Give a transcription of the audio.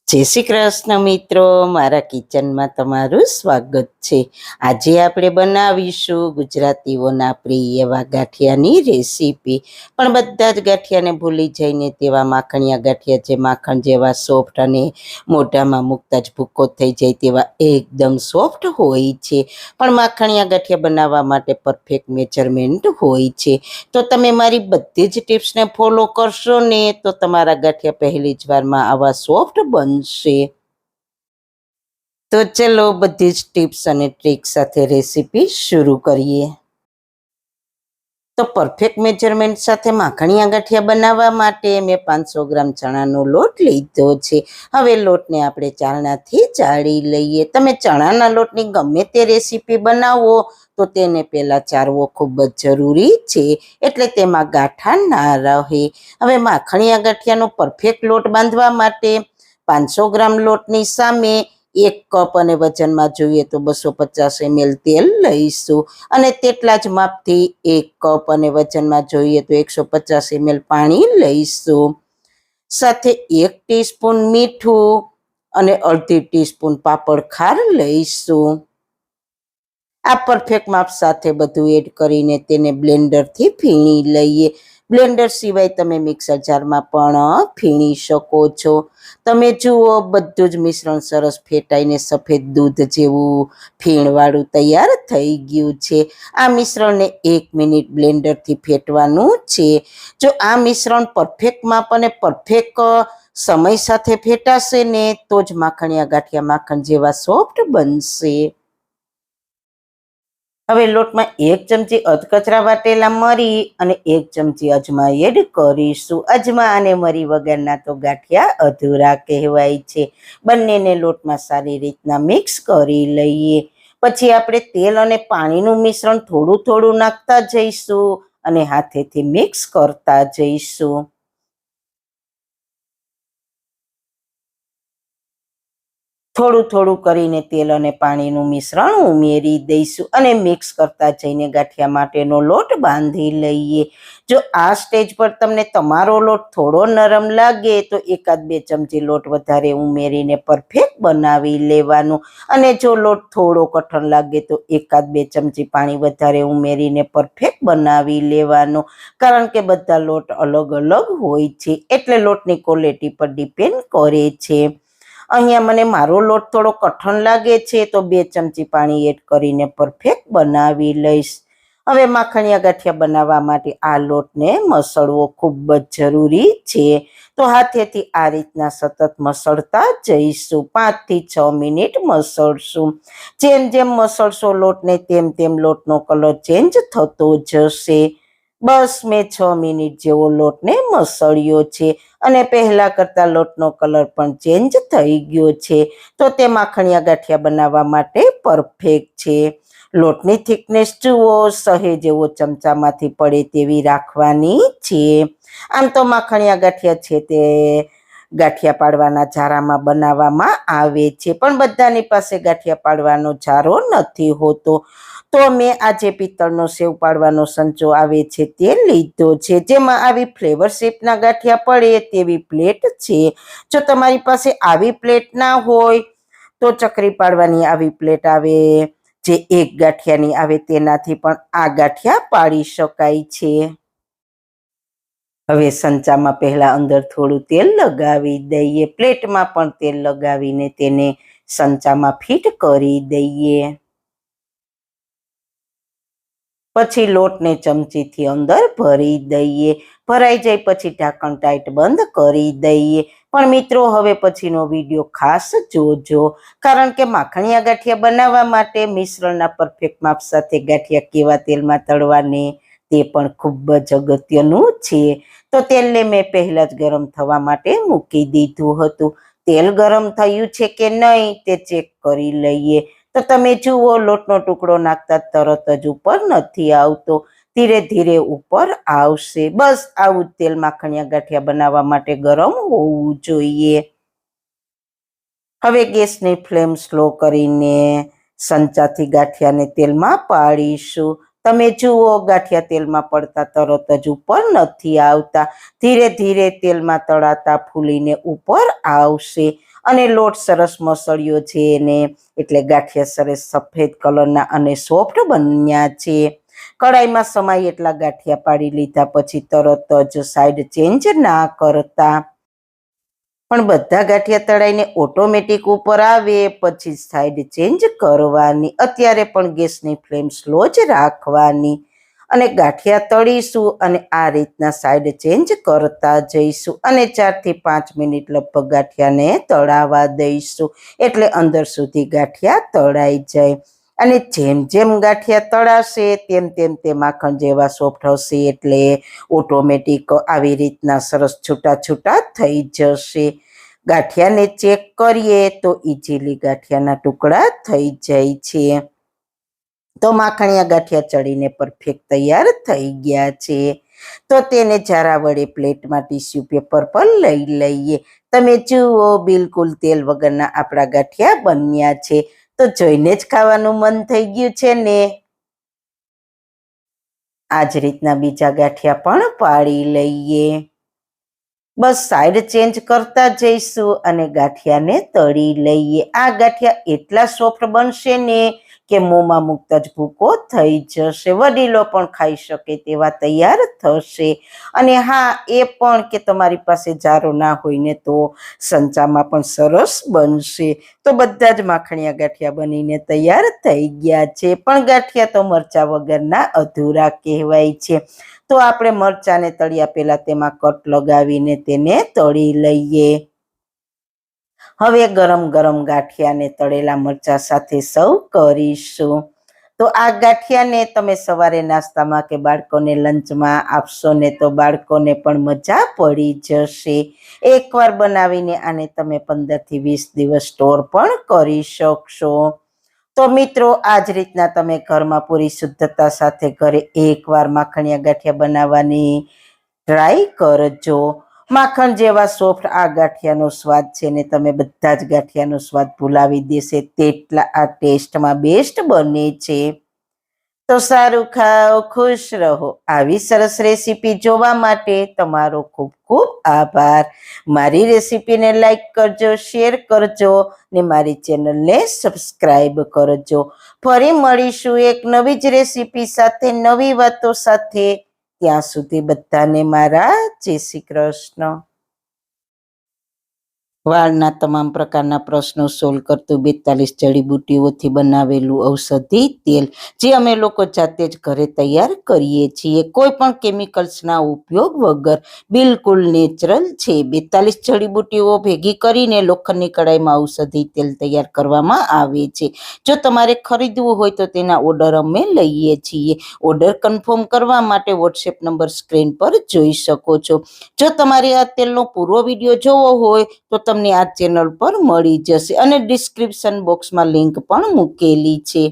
જય શ્રી કૃષ્ણ મિત્રો, મારા કિચનમાં તમારું સ્વાગત છે। આજે આપણે બનાવીશું ગુજરાતીઓના પ્રિય એવા ગાંઠિયાની રેસીપી। પણ બધા જ ગાંઠિયાને ભૂલી જઈને તેવા માખણિયા ગાંઠિયા જે માખણ જેવા સોફ્ટ અને મોઢામાં મૂકતા જ ભૂકો થઈ જાય તેવા એકદમ સોફ્ટ હોય છે। પણ માખણિયા ગાંઠિયા બનાવવા માટે પરફેક્ટ મેજરમેન્ટ હોય છે। તો તમે મારી બધી જ ટિપ્સને ફોલો કરશો ને તો તમારા ગાંઠિયા પહેલી જ વારમાં આવા સોફ્ટ બનશે। તો ચલો બધી જ ટિપ્સ અને ટ્રિક સાથે રેસીપી શરૂ કરીએ। તો પરફેક્ટ મેજરમેન્ટ સાથે માખણિયા ગાંઠિયા બનાવવા માટે મેં 500 ગ્રામ ચણાનો લોટ લીધો છે। હવે લોટને આપણે ચાળણાથી ચાળી લઈએ। તમે ચણાના લોટની ગમે તે રેસીપી બનાવો તો તેને પહેલા ચાળવો ખૂબ જ જરૂરી છે, એટલે તેમાં ગાંઠા ના રહે। હવે માખણિયા ગાંઠિયાનો પરફેક્ટ લોટ બાંધવા માટે 500 ગ્રામ લોટની સામે 1 કપ અને વજનમાં જોઈએ તો 250 ml તેલ લઈશું અને તેટલા જ માપથી 1 કપ અને વજનમાં જોઈએ તો 150 ml પાણી લઈશું। સાથે 1 ટીસ્પૂન મીઠું અને અડધી ટીસ્પૂન પાપડ ખાર લઈશું। આ પરફેક્ટ માપ સાથે બધું એડ કરીને તેને બ્લેન્ડરથી ફીણી લઈએ। બ્લેન્ડર સિવાય તમે મિક્સર જારમાં પણ ફીણી શકો છો। તમે જુઓ બધું જ મિશ્રણ સરસ ફેટાઈને સફેદ દૂધ જેવું ફીણવાળું તૈયાર થઈ ગયું છે। આ મિશ્રણને 1 મિનિટ બ્લેન્ડરથી ફેટવાનું છે। જો આ મિશ્રણ પરફેક્ટ માપ અને પરફેક્ટ સમય સાથે ફેટાશે ને તો જ માખણિયા ગાંઠિયા માખણ જેવા સોફ્ટ બનશે। હવે લોટમાં 1 ચમચી અધકચરા વાટેલા મરી અને 1 ચમચી અજમા એડ કરીશું। અજમા અને મરી વગરના તો ગાંઠિયા અધૂરા કહેવાય છે। બંનેને લોટમાં સારી રીતના મિક્સ કરી લઈએ। પછી આપણે તેલ અને પાણીનું મિશ્રણ થોડું થોડું નાખતા જઈશું અને હાથેથી મિક્સ કરતા જઈશું। થોડું થોડું કરીને તેલ અને પાણીનું મિશ્રણ ઉમેરી દઈશું અને મિક્સ કરતા જઈને ગાંઠિયા માટેનો લોટ બાંધી લઈએ। જો આ સ્ટેજ પર તમને તમારો લોટ થોડો નરમ લાગે તો 1-2 ચમચી લોટ વધારે ઉમેરીને પરફેક્ટ બનાવી લેવાનું અને જો લોટ થોડો કઠણ લાગે તો 1-2 ચમચી પાણી વધારે ઉમેરીને પરફેક્ટ બનાવી લેવાનો। કારણ કે બધા લોટ અલગ અલગ હોય છે, એટલે લોટની ક્વોલિટી પર ડિપેન્ડ કરે છે। અહીંયા મને મારો લોટ થોડો કઠણ લાગે છે તો 2 ચમચી પાણી એડ કરીને પરફેક્ટ બનાવી લઈશ। હવે માખણિયા ગાંઠિયા બનાવવા માટે આ લોટને મસળવો ખૂબ જ જરૂરી છે। તો હાથેથી આ રીતના સતત મસળતા જઈશું। 5 થી 6 મિનિટ મસળશું। જેમ જેમ મસળશો લોટને તેમ તેમ લોટનો કલર ચેન્જ થતો જશે। બસ મેં 6 મિનિટ જેવો લોટને મસળ્યો છે અને પહેલા કરતા લોટનો કલર પણ ચેન્જ થઈ ગયો છે। તો તે માખણિયા ગાંઠિયા બનાવવા માટે પરફેક્ટ છે। લોટની થિકનેસ જુઓ, સહેજ એવો ચમચામાંથી પડે તેવી રાખવાની છે। આમ તો માખણિયા ગાંઠિયા છે તે ગાંઠિયા પાડવાના જારામાં બનાવવામાં આવે છે, પણ બધાની પાસે ગાંઠિયા પાડવાનો જારો નથી હોતો। તો મેં આજે પિત્તળનો સેવ પાડવાનો સંચો આવે છે તે લીધો છે, જેમાં આવી ફ્લેવર શેપના ગાંઠિયા પડે તેવી પ્લેટ છે। જો તમારી પાસે આવી પ્લેટ ના હોય તો ચકરી પાડવાની આવી પ્લેટ આવે જે 1 ગાંઠિયાની આવે તેનાથી પણ આ ગાંઠિયા પાડી શકાય છે। હવે સંચામાં પહેલા અંદર થોડું તેલ લગાવી દઈએ। પ્લેટમાં પણ તેલ લગાવીને તેને સંચામાં ફિટ કરી દઈએ। પછી લોટને ચમચીથી અંદર ભરી દઈએ। ભરાઈ જાય પછી ઢાંકણ ટાઈટ બંધ કરી દઈએ। પણ મિત્રો હવે પછીનો વિડીયો ખાસ જોજો, કારણ કે માખણિયા ગાંઠિયા બનાવવા માટે મિશ્રણના પરફેક્ટ માપ સાથે ગાંઠિયા કેવા તેલમાં તળવાને તે પણ ખૂબ જ અગત્યનું છે। તો તેલને મેં પહેલા જ ગરમ થવા માટે મૂકી દીધું હતું। તેલ ગરમ થયું છે કે નહીં તે ચેક કરી લઈએ। તો તમે જુઓ લોટનો ટુકડો નાખતા તરત જ ઉપર નથી આવતો, ધીરે ધીરે ઉપર આવશે। બસ આવું જ તેલ માખણિયા ગાંઠિયા બનાવવા માટે ગરમ હોવું જોઈએ। હવે ગેસની ફ્લેમ સ્લો કરીને સંચાથી ગાંઠિયાને તેલમાં પાડીશું। તમે જુઓ ગાંઠિયા તેલમાં પડતા તરત જ ઉપર નથી આવતા, ધીરે ધીરે તેલમાં તળાતા ફૂલીને ઉપર આવશે અને લોટ સરસ મસળ્યો છે ને એટલે ગાંઠિયા સરસ સફેદ કલરના અને સોફ્ટ બન્યા છે. કડાઈમાં સમાય એટલા ગાંઠિયા પાડી લીધા પછી તરત જ સાઈડ ચેન્જ ના કરતા, પણ બધા ગાંઠિયા તળાઈને ઓટોમેટિક ઉપર આવે પછી સાઈડ ચેન્જ કરવાની. અત્યારે પણ ગેસની ફ્લેમ સ્લો જ રાખવાની અને ગાંઠિયા તળીશું અને આ રીતના સાઈડ ચેન્જ કરતા જઈશું અને 4 થી 5 મિનિટ લગભગ ગાંઠિયાને તળાવા દઈશું એટલે અંદર સુધી ગાંઠિયા તળાઈ જાય. અને જેમ જેમ ગાંઠિયા તળાશે તેમ તેમ તે માખણ જેવા સોફ્ટ હશે એટલે ઓટોમેટિક આવી રીતના સરસ છૂટા છૂટા થઈ જશે. ગાંઠિયાને ચેક કરીએ તો ઇઝીલી ગાંઠિયાના ટુકડા થઈ જાય છે. તો માખણિયા ગાંઠિયા ચડીને પરફેક્ટ તૈયાર થઈ ગયા છે. તો તેને જારા વડે પ્લેટમાં ટીશ્યુ પેપર પર લઈ લઈએ. તમે જુઓ બિલકુલ તેલ વગરના આપણા ગાંઠિયા બન્યા છે. તો જોઈને જ ખાવાનું મન થઈ ગયું છે ને. આ જ રીતના બીજા ગાંઠિયા પણ પાડી લઈએ. બસ સાઈડ ચેન્જ કરતા જઈશું અને ગાંઠિયાને તળી લઈએ. આ ગાંઠિયા એટલા સોફ્ટ બનશે ને કે મોંમાં મૂકતા જ ભૂકો થઈ જશે. વડીલો પણ ખાઈ શકે તેવા તૈયાર થશે. અને હા એ પણ કે તમારી પાસે જારો ના હોય ને તો સંચામાં પણ સરસ બનશે. તો બધા જ માખણિયા ગાંઠિયા બનીને તૈયાર થઈ ગયા છે. પણ ગાંઠિયા તો મરચા વગરના અધૂરા કહેવાય છે. તો આપણે મરચાને તળ્યા પહેલા તેમાં કટ લગાવીને તેને તળી લઈએ. હવે ગરમ ગરમ ગાંઠિયાને તળેલા મરચા સાથે સર્વ કરીશું. તો આ ગાંઠિયાને તમે સવારે નાસ્તામાં કે બાળકોને લંચમાં આપશો ને તો બાળકોને પણ મજા પડી જશે. એકવાર બનાવીને આને તમે 15 થી 20 દિવસ સ્ટોર પણ કરી શકશો. તો મિત્રો આ જ રીતના તમે ઘરમાં પૂરી શુદ્ધતા સાથે ઘરે એકવાર માખણિયા ગાંઠિયા બનાવવાની ટ્રાય કરજો. માખણ જેવા સોફ્ટ આ ગાંઠિયાનો સ્વાદ છે ને તમે બધા જ ગાંઠિયાનો સ્વાદ ભૂલાવી દેશે તેટલા આ ટેસ્ટમાં બેસ્ટ બને છે. તો સારું ખાઓ, ખુશ રહો. આવી સરસ રેસીપી જોવા માટે તમારો ખૂબ ખૂબ આભાર. મારી રેસીપીને લાઈક કરજો, શેર કરજો ને મારી ચેનલને સબસ્ક્રાઈબ કરજો. ફરી મળીશું એક નવી જ રેસીપી સાથે, નવી વાતો સાથે. ત્યાં સુધી બધાને મારા જય શ્રી કૃષ્ણ. વાળના તમામ પ્રકારના પ્રશ્નો સોલ્વ કરતું 42 જડીબુટ્ટીઓથી બનાવેલું ઔષધિ તેલ જે અમે લોકો જાતે જ ઘરે તૈયાર કરીએ છીએ, કોઈ પણ કેમિકલ્સના ઉપયોગ વગર, બિલકુલ નેચરલ છે. 42 જડીબુટ્ટીઓ ભેગી કરીને લોખંડની કડાઈમાં ઔષધિ તેલ તૈયાર કરવામાં આવે છે. જો તમારે ખરીદવું હોય તો તેના ઓર્ડર અમે લઈએ છીએ. ઓર્ડર કન્ફર્મ કરવા માટે વોટ્સએપ નંબર સ્ક્રીન પર જોઈ શકો છો. જો તમારે આ તેલનો પૂરો વિડીયો જોવો હોય તો તમને આ ચેનલ પર મળી જશે અને ડિસ્ક્રિપ્શન બોક્સમાં લિંક પણ મૂકેલી છે.